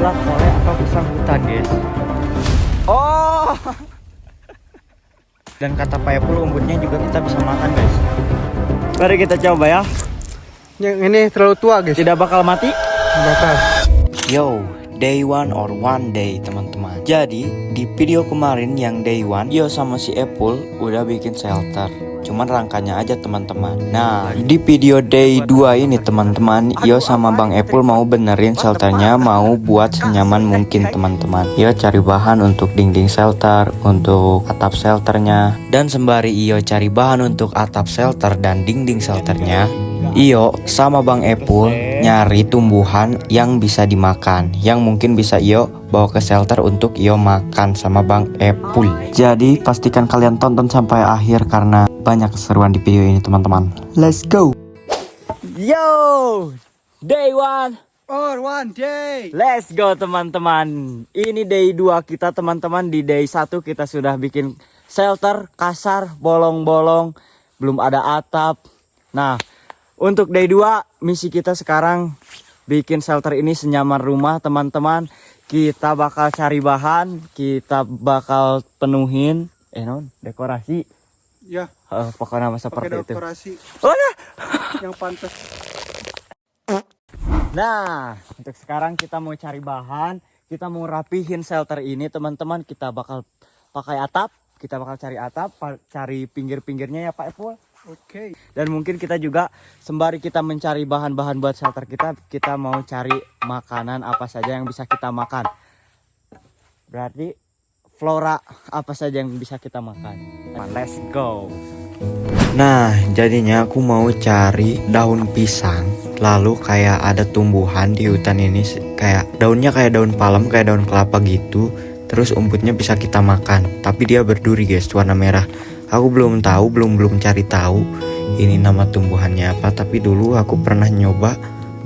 itulah kole atau pisang hutan, guys. Oh. Dan kata Pak Epul, umbutnya juga kita bisa makan, guys. Mari kita coba ya. Yang ini terlalu tua, guys. Tidak bakal mati. Bakal. Yo, day one or one day teman-teman. Jadi di video kemarin yang day one, Yo sama si Epul udah bikin shelter. Cuman rangkanya aja teman-teman. Nah di video day 2 ini teman-teman, Yo sama Bang Epul mau benerin shelternya, mau buat senyaman mungkin teman-teman. Yo cari bahan untuk dinding shelter, untuk atap shelternya. Dan sembari Yo cari bahan untuk atap shelter dan dinding shelternya, Iyo sama Bang Epul nyari tumbuhan yang bisa dimakan, yang mungkin bisa Iyo bawa ke shelter untuk Iyo makan sama Bang Epul. Jadi pastikan kalian tonton sampai akhir karena banyak keseruan di video ini teman-teman. Let's go. Yo, day one Or one day. let's go teman-teman. Ini day 2 kita teman-teman. Di day 1 kita sudah bikin shelter kasar, bolong-bolong, belum ada atap. Nah, untuk day 2 misi kita sekarang bikin shelter ini senyaman rumah teman-teman. Kita bakal cari bahan, kita bakal penuhin dekorasi. Ya, Pokoknya nama pakai seperti itu. dekorasi Oh, nah. yang pantas. Nah, untuk sekarang kita mau cari bahan, kita mau rapihin shelter ini teman-teman. Kita bakal pakai atap, kita bakal cari atap, cari pinggir-pinggirnya ya Pak Epul. Oke. Dan mungkin kita juga sembari kita mencari bahan-bahan buat shelter kita mau cari makanan apa saja yang bisa kita makan. Berarti flora apa saja yang bisa kita makan. Let's go. Nah jadinya aku mau cari daun pisang. Lalu kayak ada tumbuhan di hutan ini, kayak daunnya kayak daun palem, kayak daun kelapa gitu. Terus umputnya bisa kita makan, tapi dia berduri guys, warna merah. Aku belum tahu, belum cari tahu ini nama tumbuhannya apa, tapi dulu aku pernah nyoba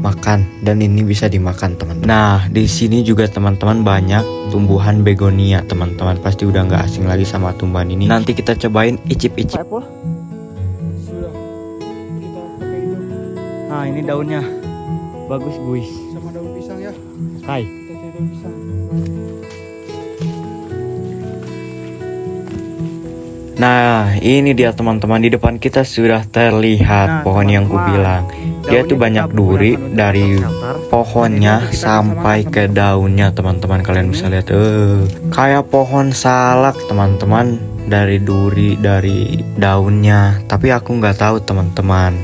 makan dan ini bisa dimakan teman-teman. Nah di sini juga teman-teman banyak tumbuhan begonia teman-teman, pasti udah nggak asing lagi sama tumbuhan ini. Nanti kita cobain icip-icip. Pak Epul. Sudah. Kita pakai itu Nah ini daunnya bagus guys. sama daun pisang ya. Hai. Kita cari daun pisang. Nah ini dia teman-teman, di depan kita sudah terlihat pohon yang kubilang. Dia tuh banyak duri dari pohonnya sampai ke daunnya teman-teman. Kalian bisa lihat kayak pohon salak teman-teman, dari duri, dari daunnya. Tapi aku nggak tahu teman-teman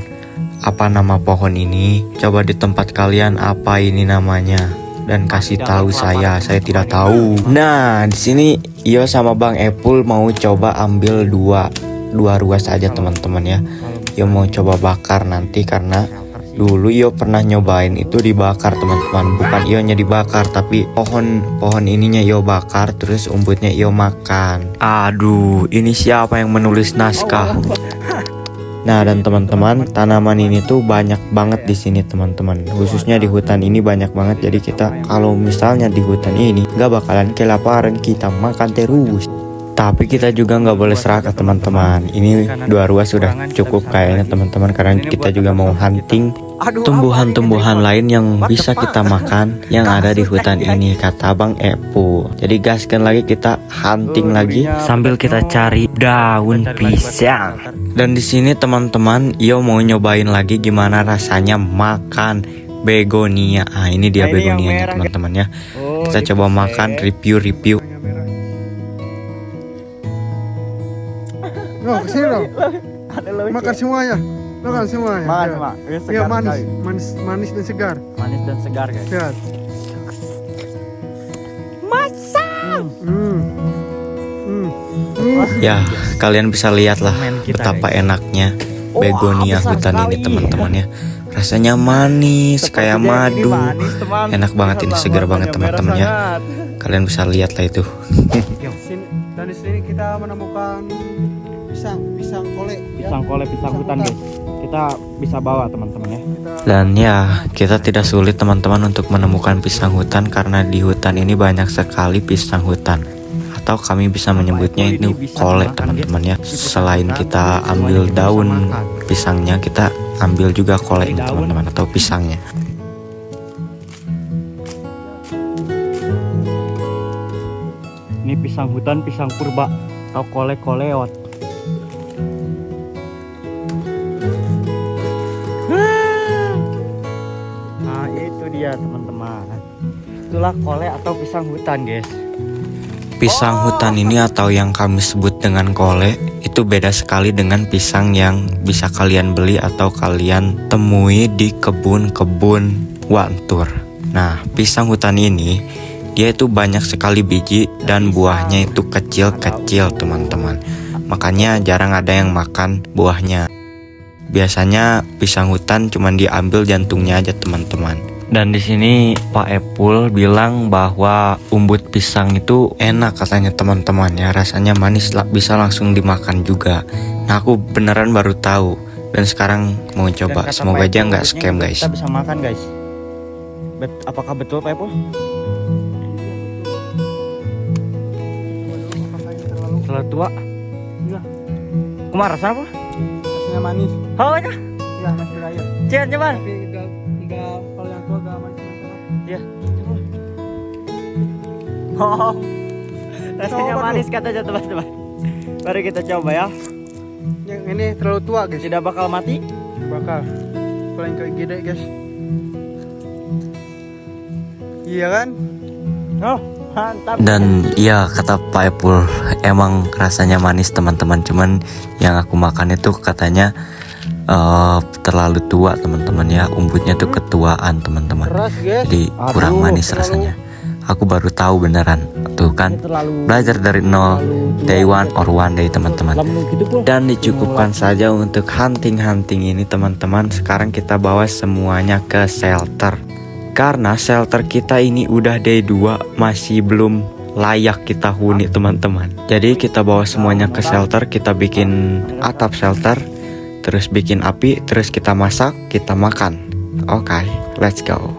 apa nama pohon ini. Coba di tempat kalian apa ini namanya dan kasih tahu saya tidak tahu. Nah di sini Yo sama Bang Epul mau coba ambil dua ruas aja teman-teman ya. Yo mau coba bakar nanti karena dulu Yo pernah nyobain itu dibakar teman-teman. Bukan Ionya dibakar tapi pohon ininya Yo bakar, terus umputnya Yo makan. Aduh ini siapa yang menulis naskah? Nah dan teman-teman, tanaman ini tuh banyak banget di sini teman-teman. Khususnya di hutan ini banyak banget. Jadi kita kalau misalnya di hutan ini nggak bakalan kelaparan, kita makan terus. Tapi kita juga nggak boleh serakah teman-teman. Ini 2 ruas sudah cukup kayaknya teman-teman, karena kita juga mau hunting tumbuhan-tumbuhan lain yang bisa kita makan yang ada di hutan ini, kata Bang Epul. Jadi gaskan lagi, kita hunting lagi sambil kita cari daun pisang. Dan di sini teman-teman, Yo mau nyobain lagi gimana rasanya makan begonia. Ah ini dia begonianya teman-teman ya. Kita coba makan, review. No, kesini dong. Makan semuanya. Makan semuanya. Makan Ya. semua. Ini Ya, segar manis, sekali. manis dan segar. Manis dan segar guys. Segar. Ya kalian bisa lihat lah Kita, betapa guys. enaknya Wah, begonia besar hutan sekali. ini teman-teman ya. Rasanya manis Sepertinya kayak ini madu. manis, teman. Enak banget ini, Lihatlah, segar banget warnanya teman-teman merah ya. sangat. Kalian bisa lihat lah itu. Dan di sini kita menemukan pisang kole. Pisang kole, pisang hutan guys. Kita bisa bawa teman-teman ya. Dan ya kita tidak sulit teman-teman untuk menemukan pisang hutan, karena di hutan ini banyak sekali pisang hutan. Atau kami bisa menyebutnya ini kole teman-teman ya. Selain kita ambil daun pisangnya, kita ambil juga kolenya teman-teman, atau pisangnya. pisang hutan, pisang purba, atau kole-koleot. Nah itu dia teman-teman, itulah kole atau pisang hutan guys. Pisang hutan ini atau yang kami sebut dengan kole itu beda sekali dengan pisang yang bisa kalian beli atau kalian temui di kebun-kebun wantur. Nah, pisang hutan ini dia itu banyak sekali biji dan buahnya itu kecil-kecil teman-teman. Makanya jarang ada yang makan buahnya. Biasanya pisang hutan cuma diambil jantungnya aja teman-teman. Dan di sini Pak Epul bilang bahwa umbut pisang itu enak katanya teman-teman ya, rasanya manis lah, bisa langsung dimakan juga. Nah aku beneran baru tahu dan sekarang mau coba, semoga aja nggak scam guys. Kita bisa makan guys. Apakah betul Pak Epul? Terlalu tua? Iya. Kumar rasa apa? Rasanya manis. Oh ya? Iya, masih air. Cian coba. Tapi enggak kalau yang tua enggak manis. Iya. Oh, rasanya Coba manis katanya teman-teman. Mari kita coba ya. Yang ini terlalu tua guys. Tidak bakal mati. Bakal. Kalau yang kayak gede guys. Iya kan? Oh, mantap. Dan iya kata Pak Epul emang rasanya manis teman-teman, cuman yang aku makan itu katanya terlalu tua teman-teman ya, umbutnya tuh ketuaan teman-teman, Keras guys. jadi kurang manis rasanya. Aku baru tahu beneran tuh kan, belajar dari nol, day one or one day teman-teman. Dan dicukupkan saja untuk hunting ini teman-teman. Sekarang kita bawa semuanya ke shelter, karena shelter kita ini udah day 2 masih belum layak kita huni teman-teman. Jadi kita bawa semuanya ke shelter, kita bikin atap shelter, terus bikin api, terus kita masak, kita makan. Oke, let's go.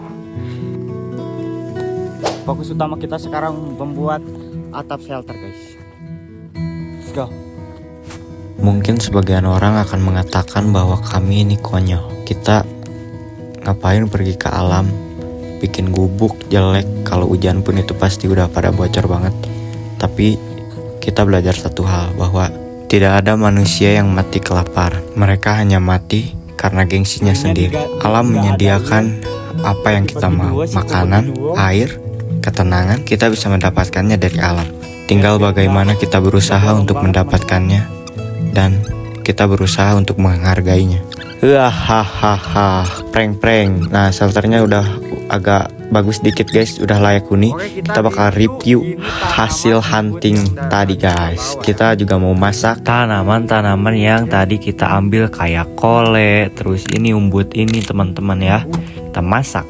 Fokus utama kita sekarang membuat atap shelter guys. Let's go. Mungkin sebagian orang akan mengatakan bahwa kami ini konyol. Kita ngapain pergi ke alam, bikin gubuk jelek, kalau hujan pun itu pasti udah pada bocor banget. Tapi kita belajar satu hal, bahwa tidak ada manusia yang mati kelaparan. Mereka hanya mati karena gengsinya sendiri. Alam menyediakan apa yang kita mau, makanan, air, ketenangan, kita bisa mendapatkannya dari alam. Tinggal bagaimana kita berusaha untuk mendapatkannya dan kita berusaha untuk menghargainya. Hahaha, prank. Nah, shelternya udah agak bagus dikit guys, udah layak huni. Kita bakal review hasil hunting tadi guys. Kita juga mau masak tanaman-tanaman yang tadi kita ambil kayak kole, terus ini umbut ini teman-teman ya. Kita masak.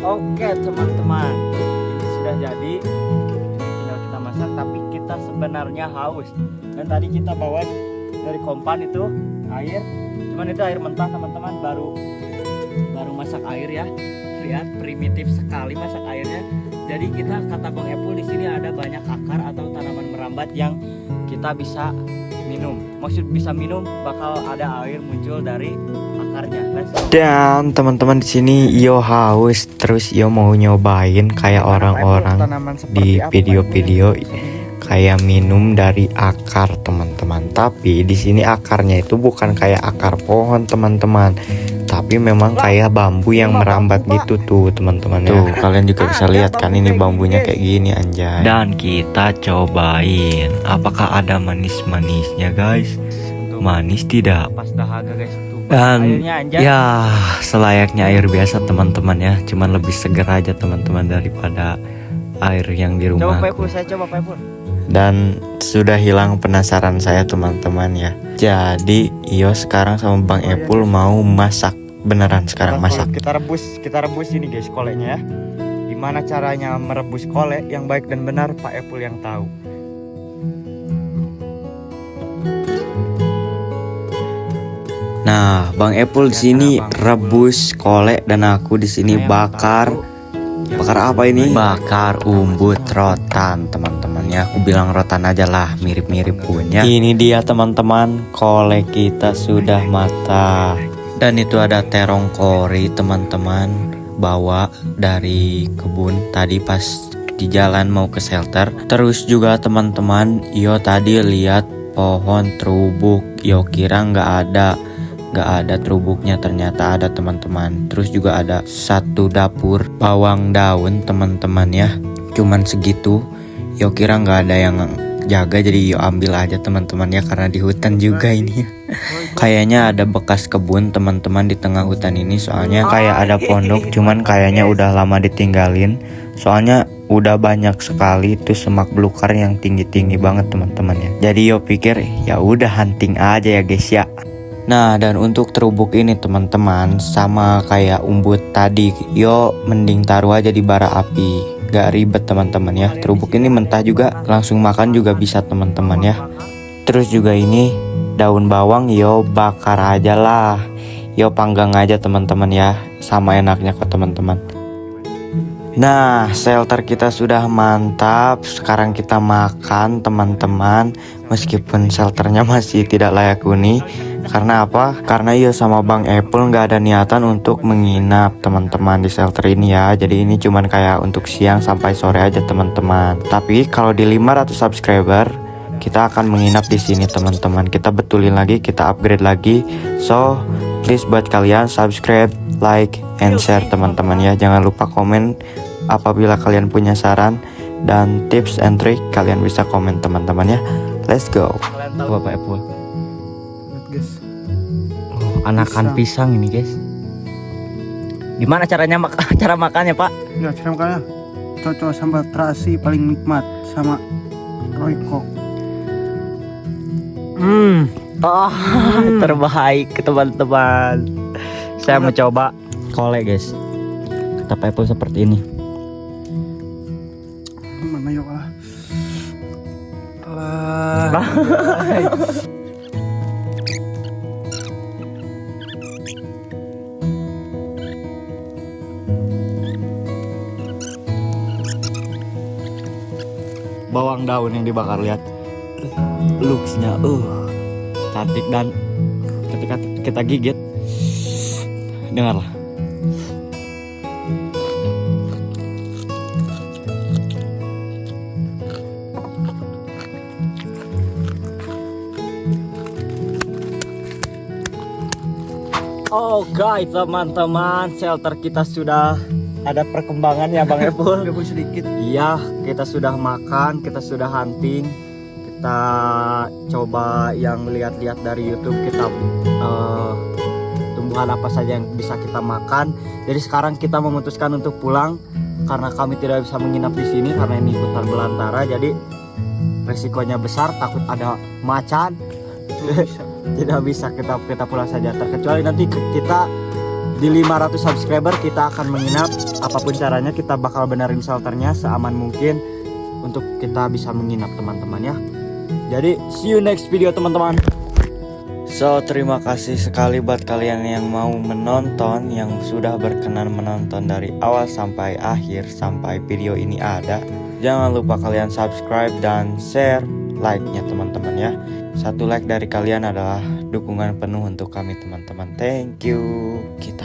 Oke teman-teman, ini sudah jadi. Ini tinggal kita masak, tapi kita sebenarnya haus. Dan tadi kita bawa dari kompan itu air, cuman itu air mentah teman-teman, baru masak air ya. Lihat primitif sekali masak airnya. Jadi kita, kata Bang Epul, di sini ada banyak akar atau tanaman merambat yang kita bisa minum. Maksud bisa minum, bakal ada air muncul dari akarnya. Let's go. Dan teman-teman di sini Iyo haus, terus Iyo mau nyobain kayak orang-orang di video-video kayak minum dari akar teman-teman. Tapi di sini akarnya itu bukan kayak akar pohon teman-teman, tapi memang kayak bambu yang merambat gitu tuh teman-teman ya. Tuh kalian juga bisa lihat kan, ini bambunya kayak gini anjay. Dan kita cobain apakah ada manis-manisnya guys. Manis tidak? Pas dahaga guys tuh. Dan ya selayaknya air biasa teman-teman ya, cuman lebih seger aja teman-teman daripada air yang di rumah. Saya coba Pak Epul. Dan sudah hilang penasaran saya teman-teman ya. Jadi Iyo sekarang sama Bang Epul mau masak, beneran sekarang masak. Kita rebus ini guys kolenya ya. Gimana caranya merebus kole yang baik dan benar, Pak Epul yang tahu. Nah, Bang Epul di sini rebus kole dan aku di sini bakar apa ini? Bakar umbut rotan, teman-teman ya. Aku bilang rotan aja lah, mirip-mirip pun ya. Ini dia teman-teman, kolek kita sudah matang. Dan itu ada terong kori teman-teman, bawa dari kebun tadi pas di jalan mau ke shelter. Terus juga teman-teman, yo tadi lihat pohon terubuk, yo kira nggak ada terubuknya, ternyata ada teman-teman. Terus juga ada satu dapur bawang daun teman-teman ya, cuman segitu. Yo kira nggak ada yang jaga, jadi yo ambil aja teman-teman ya, karena di hutan juga ini. Kayaknya ada bekas kebun teman-teman di tengah hutan ini, soalnya kayak ada pondok, cuman kayaknya udah lama ditinggalin. Soalnya udah banyak sekali tuh semak belukar yang tinggi-tinggi banget teman-teman ya. Jadi yo pikir ya udah hunting aja ya guys ya. Nah, dan untuk terubuk ini teman-teman, sama kayak umbut tadi, yo mending taruh aja di bara api. Gak ribet teman-teman ya. Terubuk ini mentah juga, langsung makan juga bisa teman-teman ya. Terus juga ini daun bawang yo bakar aja lah, yo panggang aja teman-teman ya, sama enaknya kok teman-teman. Nah, shelter kita sudah mantap. Sekarang kita makan teman-teman. Meskipun shelternya masih tidak layak huni. Karena apa? Karena yo sama Bang Apple nggak ada niatan untuk menginap teman-teman di shelter ini ya. Jadi ini cuman kayak untuk siang sampai sore aja teman-teman. Tapi kalau di 500 subscriber kita akan menginap di sini teman-teman. Kita betulin lagi, kita upgrade lagi. So, please buat kalian subscribe, like, and share teman-teman ya. Jangan lupa komen apabila kalian punya saran dan tips and trick, kalian bisa komen teman-teman ya. Let's go. Bapak Apple. Lihat guys. Anakan pisang ini guys. Gimana caranya cara makannya Pak? Ya, cara makannya cocok sambal terasi paling nikmat sama royco. Terbaik teman-teman. Saya mau coba kolek guys. Kata Apple seperti ini. Mana yuk lah. Bawang daun yang dibakar, lihat looksnya cantik, dan ketika kita gigit dengarlah. Oke teman-teman, shelter kita sudah ada perkembangan ya Bang Epul. Gabung sedikit. Iya, kita sudah makan, kita sudah hunting, kita coba yang lihat-lihat dari YouTube, kita tumbuhan apa saja yang bisa kita makan. Jadi sekarang kita memutuskan untuk pulang karena kami tidak bisa menginap di sini karena ini hutan belantara. Jadi resikonya besar, takut ada macan. Tidak bisa, kita pulang saja. Terkecuali nanti kita di 500 subscriber kita akan menginap. Apapun caranya kita bakal benerin shelternya seaman mungkin untuk kita bisa menginap teman-teman ya. Jadi see you next video teman-teman. So, terima kasih sekali buat kalian yang mau menonton, yang sudah berkenan menonton dari awal sampai akhir, sampai video ini ada. Jangan lupa kalian subscribe dan share, like-nya teman-teman ya. Satu like dari kalian adalah dukungan penuh untuk kami teman-teman. Thank you. Kita